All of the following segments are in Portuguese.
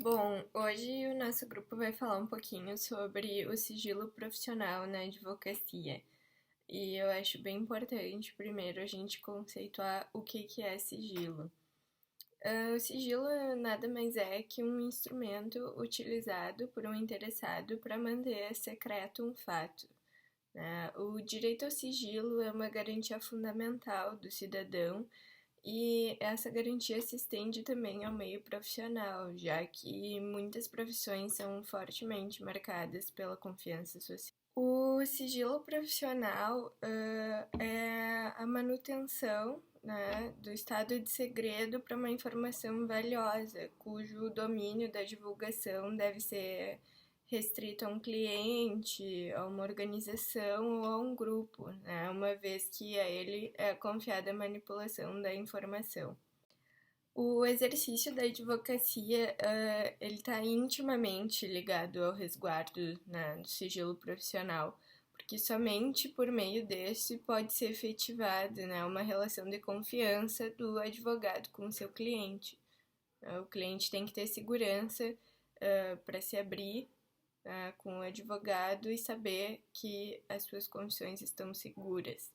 Bom, hoje o nosso grupo vai falar um pouquinho sobre o sigilo profissional na advocacia. E eu acho bem importante, primeiro, a gente conceituar o que é sigilo. O sigilo nada mais é que um instrumento utilizado por um interessado para manter secreto um fato, né? O direito ao sigilo é uma garantia fundamental do cidadão e essa garantia se estende também ao meio profissional, já que muitas profissões são fortemente marcadas pela confiança social. O sigilo profissional é a manutenção, né, do estado de segredo para uma informação valiosa, cujo domínio da divulgação deve ser restrito a um cliente, a uma organização ou a um grupo, né, uma vez que a ele é confiada a manipulação da informação. O exercício da advocacia, ele está intimamente ligado ao resguardo, né, do sigilo profissional, porque somente por meio desse pode ser efetivada, né, uma relação de confiança do advogado com o seu cliente. O cliente tem que ter segurança para se abrir com o advogado e saber que as suas condições estão seguras.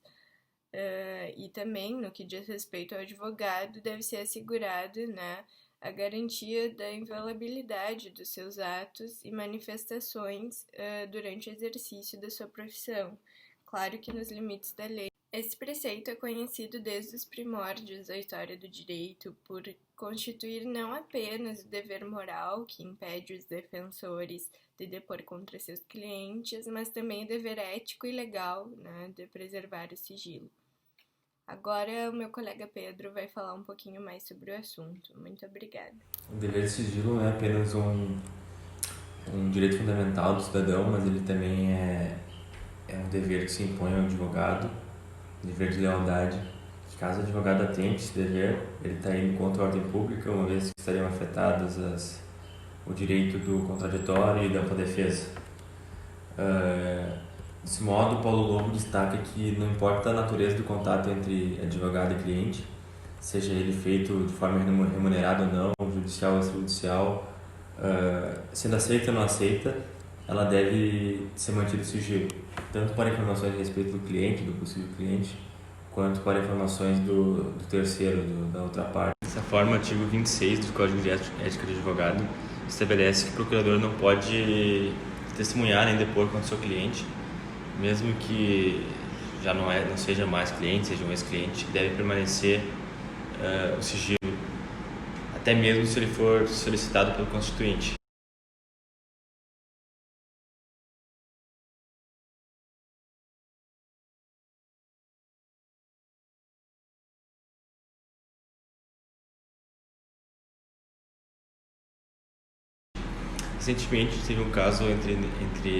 E também, no que diz respeito ao advogado, deve ser assegurado, né, a garantia da inviolabilidade dos seus atos e manifestações durante o exercício da sua profissão, claro que nos limites da lei. Esse preceito é conhecido desde os primórdios da história do direito por constituir não apenas o dever moral que impede os defensores de depor contra seus clientes, mas também o dever ético e legal, né, de preservar o sigilo. Agora o meu colega Pedro vai falar um pouquinho mais sobre o assunto. Muito obrigada. O dever de sigilo não é apenas um direito fundamental do cidadão, mas ele também é um dever que se impõe ao advogado, dever de lealdade. Caso o advogado atente esse dever, ele está indo contra a ordem pública, uma vez que estariam afetadas o direito do contraditório e da ampla defesa. Desse modo, Paulo Lobo destaca que não importa a natureza do contato entre advogado e cliente, seja ele feito de forma remunerada ou não, judicial ou extrajudicial, sendo aceita ou não aceita, ela deve ser mantida sigilo, tanto para informações a respeito do cliente, do possível cliente, quanto para informações do terceiro, da outra parte. Dessa forma, o artigo 26 do Código de Ética de Advogado estabelece que o procurador não pode testemunhar nem depor contra o seu cliente, mesmo que já não seja mais cliente, seja um ex-cliente, deve permanecer o sigilo, até mesmo se ele for solicitado pelo constituinte. Recentemente teve um caso entre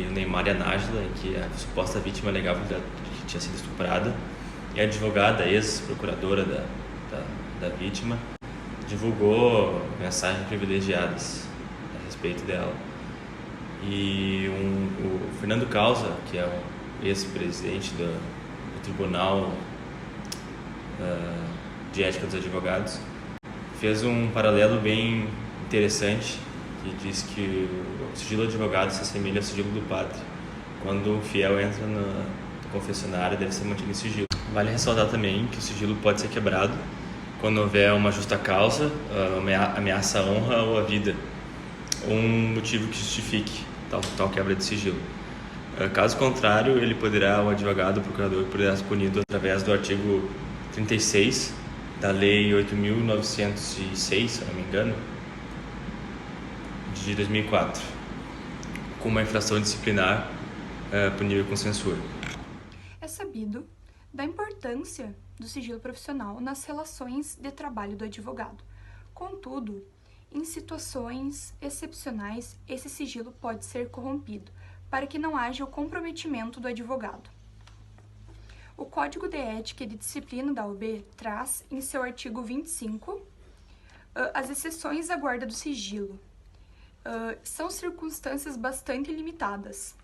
o Neymar e a Nájila, em que a suposta vítima alegava que tinha sido estuprada, e a advogada, ex-procuradora da vítima, divulgou mensagens privilegiadas a respeito dela. E o Fernando Causa, que é o ex-presidente do Tribunal de Ética dos Advogados, fez um paralelo bem interessante, que diz que o sigilo do advogado se assemelha ao sigilo do padre. Quando o fiel entra no confessionário, deve ser mantido em sigilo. Vale ressaltar também que o sigilo pode ser quebrado quando houver uma justa causa, ameaça à honra ou à vida, ou um motivo que justifique tal quebra de sigilo. Caso contrário, o advogado, o procurador, poderá ser punido através do artigo 36 da Lei 8.906, se não me engano, de 2004, com uma infração disciplinar punível com censura. É sabido da importância do sigilo profissional nas relações de trabalho do advogado. Contudo, em situações excepcionais, esse sigilo pode ser corrompido, para que não haja o comprometimento do advogado. O Código de Ética e de Disciplina da OAB traz, em seu artigo 25, as exceções à guarda do sigilo. São circunstâncias bastante limitadas,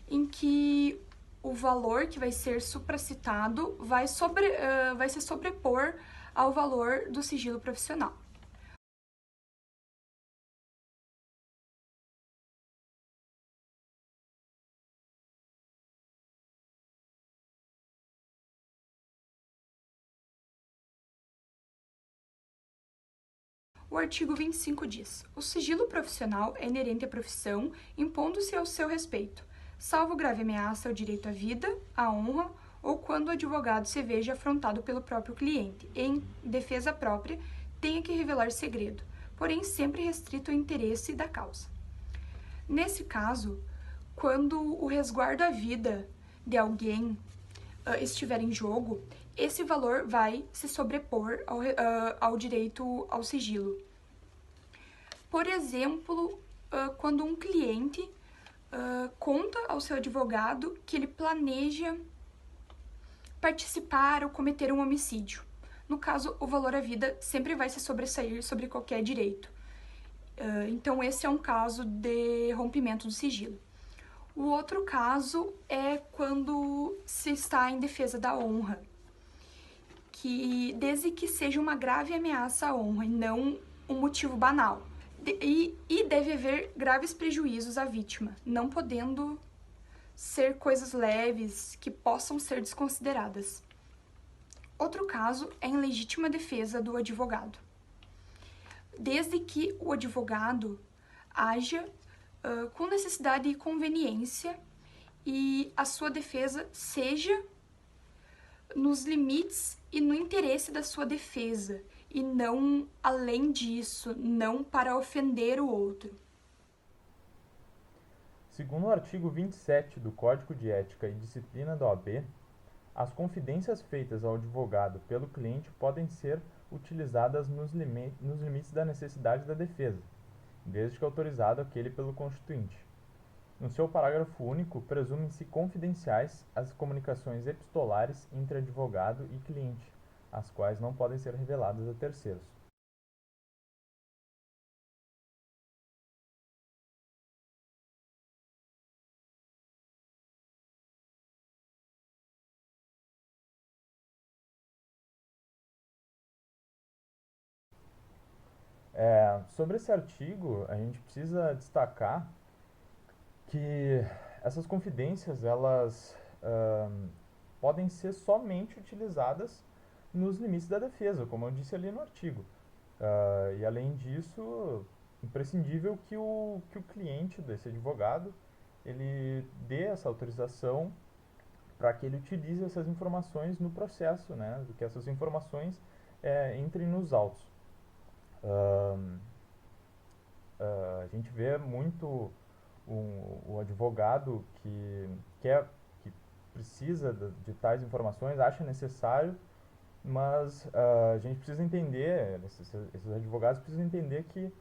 em que o valor que vai ser supracitado vai se sobrepor ao valor do sigilo profissional. O artigo 25 diz: o sigilo profissional é inerente à profissão, impondo-se ao seu respeito, salvo grave ameaça ao direito à vida, à honra ou quando o advogado se veja afrontado pelo próprio cliente e, em defesa própria, tenha que revelar segredo, porém sempre restrito ao interesse da causa. Nesse caso, quando o resguardo à vida de alguém estiver em jogo, esse valor vai se sobrepor ao direito ao sigilo. Por exemplo, quando um cliente conta ao seu advogado que ele planeja participar ou cometer um homicídio. No caso, o valor à vida sempre vai se sobressair sobre qualquer direito. Então, esse é um caso de rompimento do sigilo. O outro caso é quando se está em defesa da honra, que desde que seja uma grave ameaça à honra e não um motivo banal. E deve haver graves prejuízos à vítima, não podendo ser coisas leves que possam ser desconsideradas. Outro caso é em legítima defesa do advogado. Desde que o advogado haja com necessidade e conveniência e a sua defesa seja nos limites e no interesse da sua defesa e não além disso, não para ofender o outro. Segundo o artigo 27 do Código de Ética e Disciplina da OAB, as confidências feitas ao advogado pelo cliente podem ser utilizadas nos limites da necessidade da defesa, desde que autorizado aquele pelo constituinte. No seu parágrafo único, presumem-se confidenciais as comunicações epistolares entre advogado e cliente, as quais não podem ser reveladas a terceiros. Sobre esse artigo, a gente precisa destacar que essas confidências elas podem ser somente utilizadas nos limites da defesa, como eu disse ali no artigo. E além disso, imprescindível que o cliente desse advogado ele dê essa autorização para que ele utilize essas informações no processo, né? Que essas informações entrem nos autos. A gente vê muito o advogado que precisa de tais informações, acha necessário, mas a gente precisa entender, esses advogados precisam entender que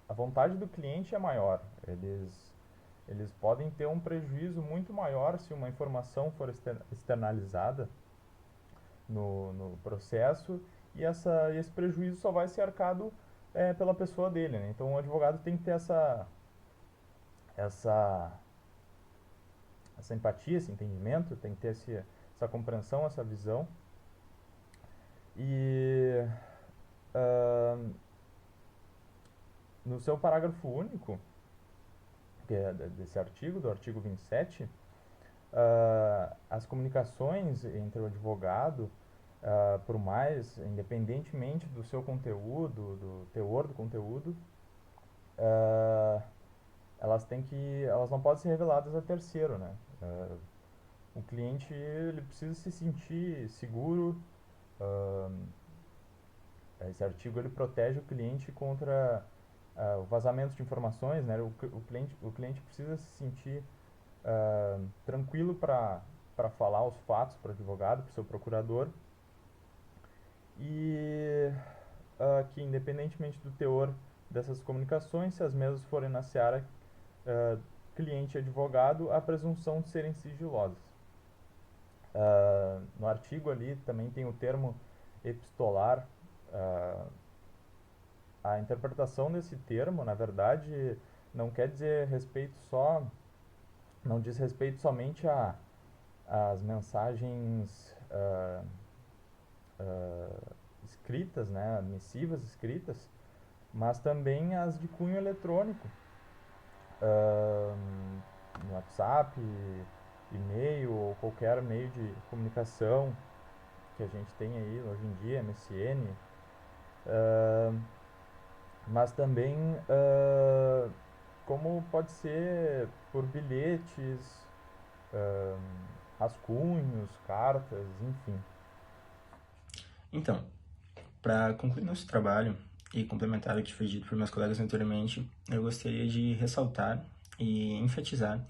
a vontade do cliente é maior. Eles podem ter um prejuízo muito maior se uma informação for externalizada no processo e esse prejuízo só vai ser arcado pela pessoa dele, né? Então o advogado tem que ter essa empatia, esse entendimento, tem que ter essa compreensão, essa visão. E no seu parágrafo único, que é desse artigo, do artigo 27, as comunicações entre o advogado, por mais, independentemente do seu conteúdo, do teor do conteúdo, elas não podem ser reveladas a terceiro, né? O cliente ele precisa se sentir seguro. Esse artigo ele protege o cliente contra o vazamento de informações, né? O cliente precisa se sentir tranquilo para falar os fatos para o advogado, para o seu procurador, e que independentemente do teor dessas comunicações, se as mesmas forem na seara cliente e advogado, a presunção de serem sigilosas. No artigo ali também tem o termo epistolar. A interpretação desse termo, na verdade, não quer dizer respeito só, não diz respeito somente às mensagens escritas, né, missivas escritas, mas também as de cunho eletrônico, no WhatsApp, e-mail ou qualquer meio de comunicação que a gente tem aí hoje em dia, MSN, mas também como pode ser por bilhetes, ah, rascunhos, cartas, enfim. Então, para concluir nosso trabalho e complementar o que foi dito por meus colegas anteriormente, eu gostaria de ressaltar e enfatizar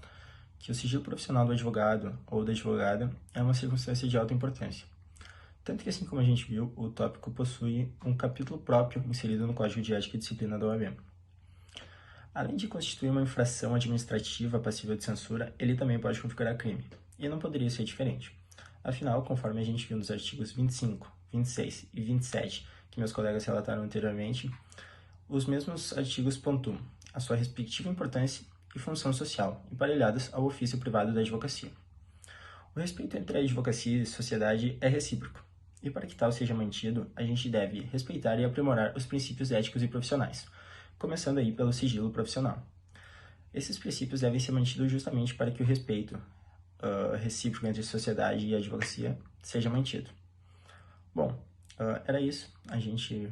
que o sigilo profissional do advogado ou da advogada é uma circunstância de alta importância. Tanto que, assim como a gente viu, o tópico possui um capítulo próprio inserido no Código de Ética e Disciplina da OAB. Além de constituir uma infração administrativa passível de censura, ele também pode configurar crime, e não poderia ser diferente. Afinal, conforme a gente viu nos artigos 25, 26 e 27, que meus colegas relataram anteriormente, os mesmos artigos pontuam a sua respectiva importância e função social, emparelhadas ao ofício privado da advocacia. O respeito entre a advocacia e a sociedade é recíproco, e para que tal seja mantido, a gente deve respeitar e aprimorar os princípios éticos e profissionais, começando aí pelo sigilo profissional. Esses princípios devem ser mantidos justamente para que o respeito recíproco entre a sociedade e a advocacia seja mantido. Bom, era isso. A gente,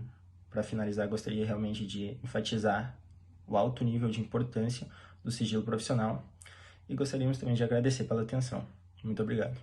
para finalizar, gostaria realmente de enfatizar o alto nível de importância do sigilo profissional e gostaríamos também de agradecer pela atenção. Muito obrigado.